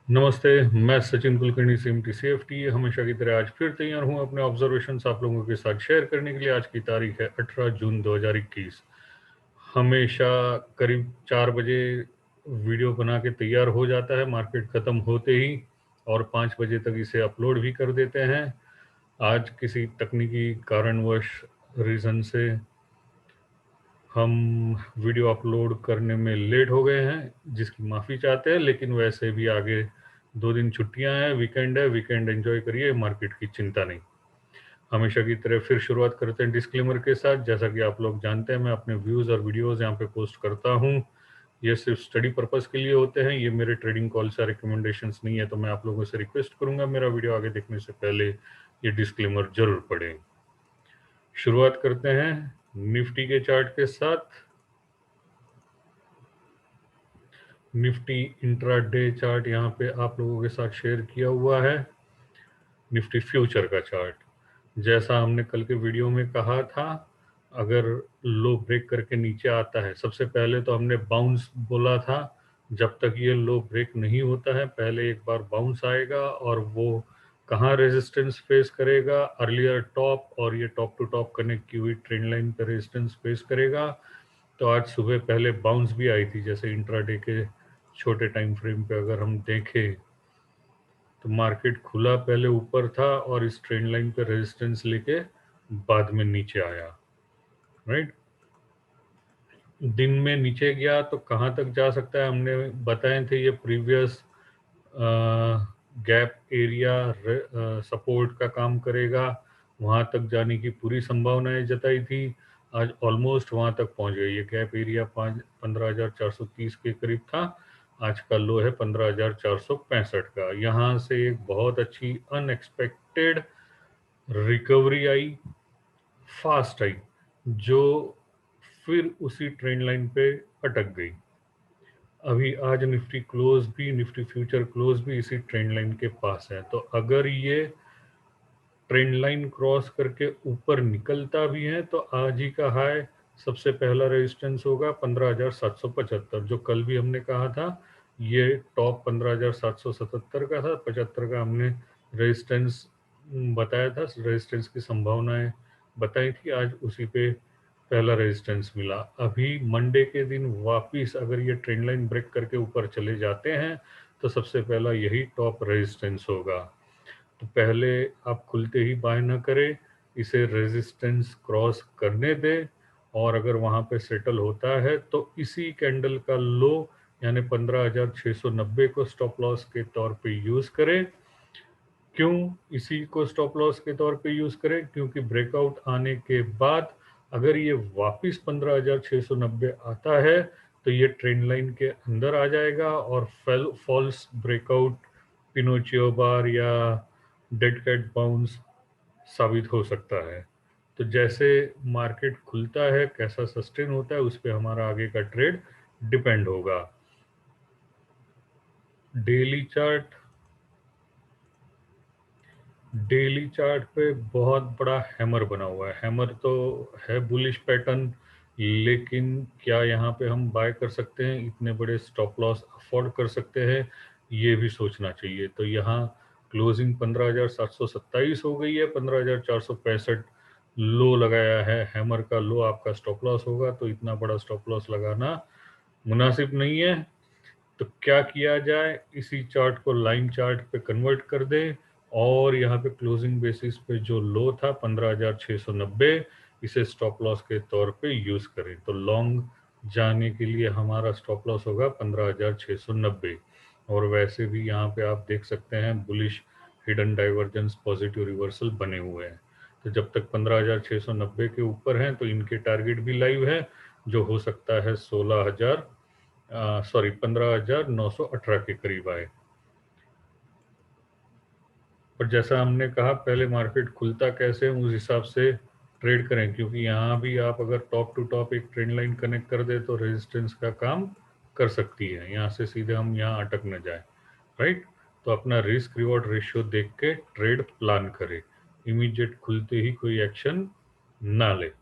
नमस्ते। मैं Sachin Kulkarni CMT CFT हमेशा की तरह आज फिर तैयार हूं अपने ऑब्जर्वेशंस आप लोगों के साथ शेयर करने के लिए। आज की तारीख है 18 जून 2021। हमेशा करीब 4 बजे वीडियो बना के तैयार हो जाता है मार्केट ख़त्म होते ही, और 5 बजे तक इसे अपलोड भी कर देते हैं। आज किसी तकनीकी कारणवश रीज़न से हम वीडियो अपलोड करने में लेट हो गए हैं, जिसकी माफ़ी चाहते हैं। लेकिन वैसे भी आगे 2 दिन छुट्टियां हैं, वीकेंड है, वीकेंड एंजॉय करिए, मार्केट की चिंता नहीं। हमेशा की तरह फिर शुरुआत करते हैं डिस्क्लेमर के साथ। जैसा कि आप लोग जानते हैं, मैं अपने व्यूज़ और वीडियोज़ यहाँ पे पोस्ट करता हूँ। ये सिर्फ स्टडी पर्पस के लिए होते हैं, ये मेरे ट्रेडिंग कॉल्स या रिकमेंडेशंस नहीं है। तो मैं आप लोगों से रिक्वेस्ट करूंगा, मेरा वीडियो आगे देखने से पहले ये डिस्क्लेमर जरूर पढ़ें। शुरुआत करते हैं निफ्टी के चार्ट के साथ। निफ्टी इंट्राडे चार्ट यहाँ पे आप लोगों के साथ शेयर किया हुआ है। निफ्टी फ्यूचर का चार्ट, जैसा हमने कल के वीडियो में कहा था, अगर लो ब्रेक करके नीचे आता है, सबसे पहले तो हमने बाउंस बोला था। जब तक ये लो ब्रेक नहीं होता है, पहले एक बार बाउंस आएगा और वो कहाँ रेजिस्टेंस फेस करेगा, अर्लियर टॉप, और ये टॉप टू टॉप कनेक्ट की हुई ट्रेंड लाइन पर रेजिस्टेंस फेस करेगा। तो आज सुबह पहले बाउंस भी आई थी, जैसे इंट्राडे के छोटे टाइम फ्रेम पे अगर हम देखें तो मार्केट खुला पहले ऊपर था और इस ट्रेंड लाइन पे रेजिस्टेंस लेके बाद में नीचे आया। राइट, दिन में नीचे गया तो कहाँ तक जा सकता है, हमने बताए थे ये प्रीवियस गैप एरिया सपोर्ट का काम करेगा। वहां तक जाने की पूरी संभावनाएं जताई थी। आज ऑलमोस्ट वहां तक पहुंच गई। ये गैप एरिया 15,430 के करीब था। आज का लो है 15,465 का। यहाँ से एक बहुत अच्छी अनएक्सपेक्टेड रिकवरी आई, फास्ट आई, जो फिर उसी ट्रेंड लाइन पे अटक गई। अभी आज निफ्टी फ्यूचर क्लोज भी इसी ट्रेंड लाइन के पास है। तो अगर ये ट्रेंड लाइन क्रॉस करके ऊपर निकलता भी है तो आज ही का हाई सबसे पहला रेजिस्टेंस होगा 15,775, जो कल भी हमने कहा था। ये टॉप 15,777 का था, 75 का हमने रेजिस्टेंस बताया था, रेजिस्टेंस की संभावनाएं बताई थी। आज उसी पे पहला रेजिस्टेंस मिला। अभी मंडे के दिन वापिस अगर ये ट्रेंड लाइन ब्रेक करके ऊपर चले जाते हैं तो सबसे पहला यही टॉप रेजिस्टेंस होगा। तो पहले आप खुलते ही बाय ना करें, इसे रेजिस्टेंस क्रॉस करने दें, और अगर वहां पे सेटल होता है तो इसी कैंडल का लो यानी 15,690 को स्टॉप लॉस के तौर पे यूज करें। क्यों इसी को स्टॉप लॉस के तौर पे यूज करें? क्योंकि ब्रेकआउट आने के बाद अगर ये वापस 15,690 आता है तो ये ट्रेंड लाइन के अंदर आ जाएगा और फॉल्स ब्रेकआउट, पिनोचियो बार या डेड कैट बाउंस साबित हो सकता है। तो जैसे मार्केट खुलता है, कैसा सस्टेन होता है, उस पर हमारा आगे का ट्रेड डिपेंड होगा। डेली चार्ट, डेली चार्ट पे बहुत बड़ा हैमर बना हुआ है। हैमर तो है बुलिश पैटर्न, लेकिन क्या यहाँ पे हम बाय कर सकते हैं, इतने बड़े स्टॉप लॉस अफोर्ड कर सकते हैं, ये भी सोचना चाहिए। तो यहाँ क्लोजिंग 15,727 हो गई है, 15,465 लो लगाया है। हैमर का लो आपका स्टॉप लॉस होगा, तो इतना बड़ा स्टॉप लॉस लगाना मुनासिब नहीं है। तो क्या किया जाए, इसी चार्ट को लाइन चार्ट पे कन्वर्ट कर दें और यहाँ पे क्लोजिंग बेसिस पे जो लो था 15,690, इसे स्टॉप लॉस के तौर पे यूज करें। तो लॉन्ग जाने के लिए हमारा स्टॉप लॉस होगा 15,690। और वैसे भी यहाँ पे आप देख सकते हैं bullish hidden divergence positive reversal बने हुए हैं। तो जब तक 15,690 के ऊपर हैं तो इनके टारगेट भी लाइव है, जो हो सकता है 15,918 के करीब आए। पर जैसा हमने कहा, पहले मार्केट खुलता कैसे उस हिसाब से ट्रेड करें, क्योंकि यहाँ भी आप अगर टॉप टू टॉप एक ट्रेंड लाइन कनेक्ट कर दे तो रेजिस्टेंस का काम कर सकती है। यहाँ से सीधे हम यहाँ अटक न जाए। राइट, तो अपना रिस्क रिवॉर्ड रेशियो देख के ट्रेड प्लान करें, इमीडिएट खुलते ही कोई एक्शन ना ले।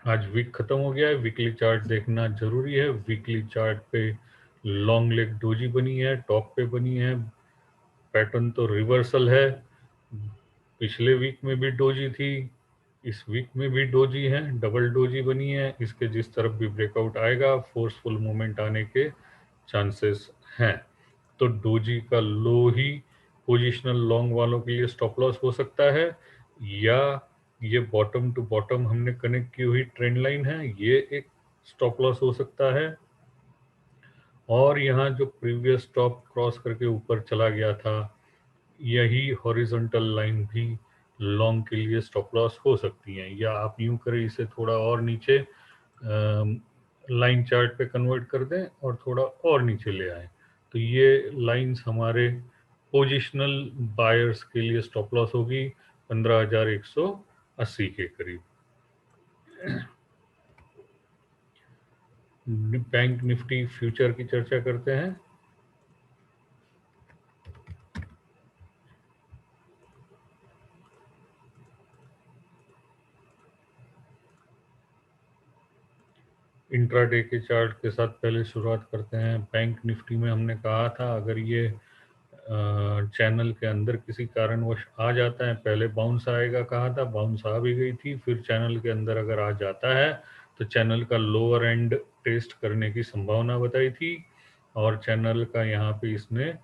आज वीक खत्म हो गया है, वीकली चार्ट देखना जरूरी है। वीकली चार्ट पे लॉन्ग लेग डोजी बनी है, टॉप पे बनी है, पैटर्न तो रिवर्सल है। पिछले वीक में भी डोजी थी, इस वीक में भी डोजी है, डबल डोजी बनी है। इसके जिस तरफ भी ब्रेकआउट आएगा फोर्सफुल मूवमेंट आने के चांसेस हैं। तो डोजी का लो ही पोजिशनल लॉन्ग वालों के लिए स्टॉप लॉस हो सकता है, या ये बॉटम टू बॉटम हमने कनेक्ट की हुई ट्रेंड लाइन है, ये एक स्टॉप लॉस हो सकता है। और यहाँ जो प्रीवियस टॉप क्रॉस करके ऊपर चला गया था, यही हॉरिजॉन्टल लाइन भी लॉन्ग के लिए स्टॉप लॉस हो सकती है। या आप यूं करें, इसे थोड़ा और नीचे लाइन चार्ट पे कन्वर्ट कर दें और थोड़ा और नीचे ले आए, तो ये लाइंस हमारे पोजिशनल बायर्स के लिए स्टॉप लॉस होगी 15,180 के करीब। बैंक निफ्टी फ्यूचर की चर्चा करते हैं। इंट्राडे के चार्ट के साथ पहले शुरुआत करते हैं। बैंक निफ्टी में हमने कहा था अगर ये चैनल के अंदर किसी कारणवश आ जाता है, पहले बाउंस आएगा कहा था, बाउंस आ भी गई थी, फिर चैनल के अंदर अगर आ जाता है तो चैनल का लोअर एंड टेस्ट करने की संभावना बताई थी, और चैनल का यहाँ पे इसने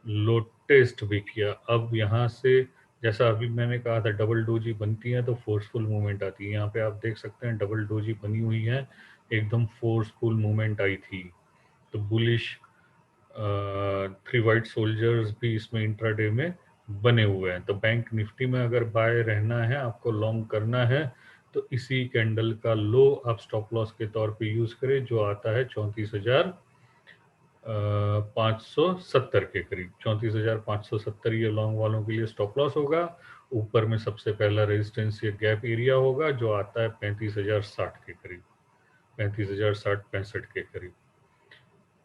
लो टेस्ट भी किया। अब यहाँ से जैसा अभी मैंने कहा था डबल डोजी बनती है तो फोर्सफुल मूवमेंट आती है। यहाँ पे आप देख सकते हैं डबल डोजी बनी हुई है, एकदम फोर्सफुल मूवमेंट आई थी। तो बुलिश थ्री वाइट सोल्जर्स भी इसमें इंट्राडे में बने हुए हैं। तो बैंक निफ्टी में अगर बाय रहना है, आपको लॉन्ग करना है, तो इसी कैंडल का लो आप स्टॉप लॉस के तौर पे यूज करें, जो आता है 34,570 के करीब। 34,570 ये लॉन्ग वालों के लिए स्टॉप लॉस होगा। ऊपर में सबसे पहला रेजिस्टेंस ये गैप एरिया होगा, जो आता है 35,060 के करीब, 35,060-65 के करीब।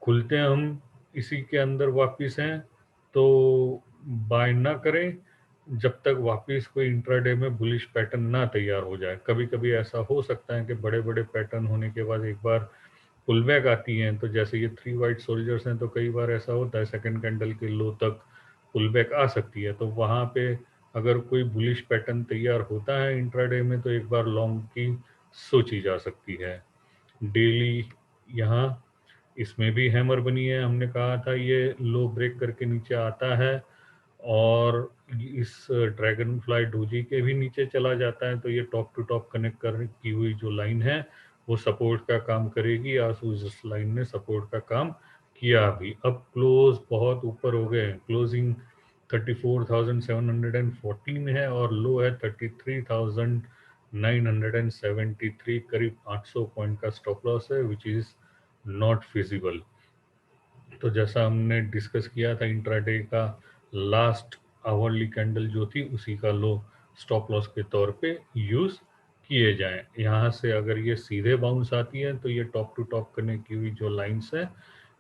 खुलते हैं हम इसी के अंदर वापस हैं, तो बाय ना करें जब तक वापस कोई इंट्राडे में बुलिश पैटर्न ना तैयार हो जाए। कभी कभी ऐसा हो सकता है कि बड़े बड़े पैटर्न होने के बाद एक बार पुल बैक आती हैं, तो जैसे ये थ्री वाइट सोल्जर्स हैं, तो कई बार ऐसा होता है सेकंड कैंडल के लो तक पुल बैक आ सकती है। तो वहाँ पे अगर कोई बुलिश पैटर्न तैयार होता है इंट्राडे में, तो एक बार लॉन्ग की सोची जा सकती है। डेली यहाँ इसमें भी हैमर बनी है, हमने कहा था ये लो ब्रेक करके नीचे आता है और इस ड्रैगन फ्लाई डोजी के भी नीचे चला जाता है, तो ये टॉप टू टॉप कनेक्ट कर की हुई जो लाइन है वो सपोर्ट का काम करेगी। आज उस लाइन ने सपोर्ट का काम किया भी। अब क्लोज बहुत ऊपर हो गए हैं, क्लोजिंग 34,714 है और लो है 33,973, करीब 800 पॉइंट का स्टॉप लॉस है, विच इज नॉट फिजिबल। तो जैसा हमने डिस्कस किया था इंट्राडे का लास्ट आवरली कैंडल जो थी, उसी का लो स्टॉप लॉस के तौर पे यूज किए जाएं। यहाँ से अगर ये सीधे बाउंस आती है तो ये टॉप टू टॉप करने की हुई जो लाइंस है,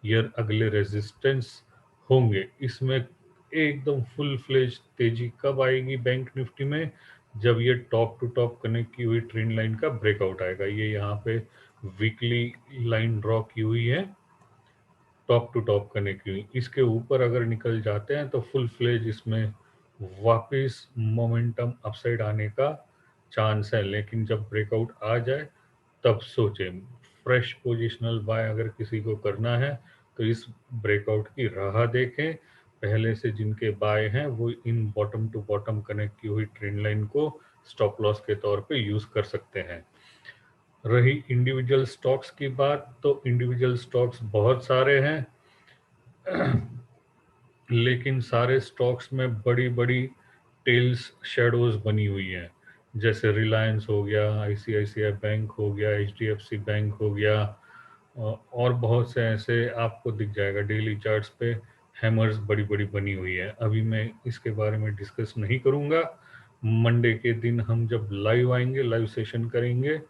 ये अगले रेजिस्टेंस होंगे। इसमें एकदम फुल फ्लेज तेजी कब आएगी बैंक निफ्टी में, जब ये टॉप टू टॉप कनेक्ट की हुई ट्रेंड लाइन का ब्रेकआउट आएगा। ये यहाँ पे वीकली लाइन ड्रॉ की हुई है टॉप टू टॉप कनेक्ट की, इसके ऊपर अगर निकल जाते हैं तो फुल फ्लेज इसमें वापस मोमेंटम अपसाइड आने का चांस है। लेकिन जब ब्रेकआउट आ जाए तब सोचें। फ्रेश पोजिशनल बाय अगर किसी को करना है तो इस ब्रेकआउट की राह देखें। पहले से जिनके बाय हैं वो in bottom to bottom connect की हुई ट्रेंड लाइन को स्टॉप लॉस के तौर पे यूज कर सकते हैं। रही इंडिविजुअल स्टॉक्स की बात, तो इंडिविजुअल स्टॉक्स बहुत सारे हैं, लेकिन सारे स्टॉक्स में बड़ी बड़ी टेल्स शेडोज बनी हुई हैं। जैसे रिलायंस हो गया, आईसीआईसीआई बैंक हो गया, एचडीएफसी बैंक हो गया, और बहुत से ऐसे आपको दिख जाएगा डेली चार्ट्स पे। हैमर्स बड़ी बड़ी बनी हुई है। अभी मैं इसके बारे में डिस्कस नहीं करूंगा। मंडे के दिन हम जब लाइव आएंगे, लाइव सेशन करेंगे,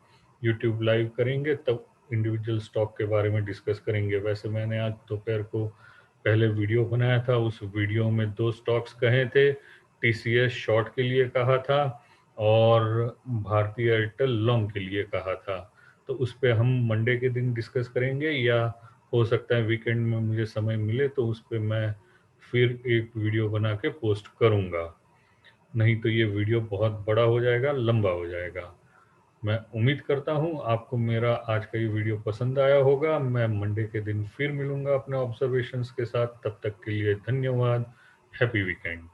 यूट्यूब लाइव करेंगे, तब इंडिविजुअल स्टॉक के बारे में डिस्कस करेंगे। वैसे मैंने आज दोपहर को पहले वीडियो बनाया था, उस वीडियो में दो स्टॉक्स कहे थे, टीसीएस शॉर्ट के लिए कहा था और भारतीय एयरटेल लॉन्ग के लिए कहा था। तो उस पर हम मंडे के दिन डिस्कस करेंगे, या हो सकता है वीकेंड में मुझे समय मिले तो उस पे मैं फिर एक वीडियो बना के पोस्ट करूँगा। नहीं तो ये वीडियो बहुत बड़ा हो जाएगा, लंबा हो जाएगा। मैं उम्मीद करता हूँ आपको मेरा आज का ये वीडियो पसंद आया होगा। मैं मंडे के दिन फिर मिलूँगा अपने ऑब्जर्वेशंस के साथ। तब तक के लिए धन्यवाद। Happy weekend.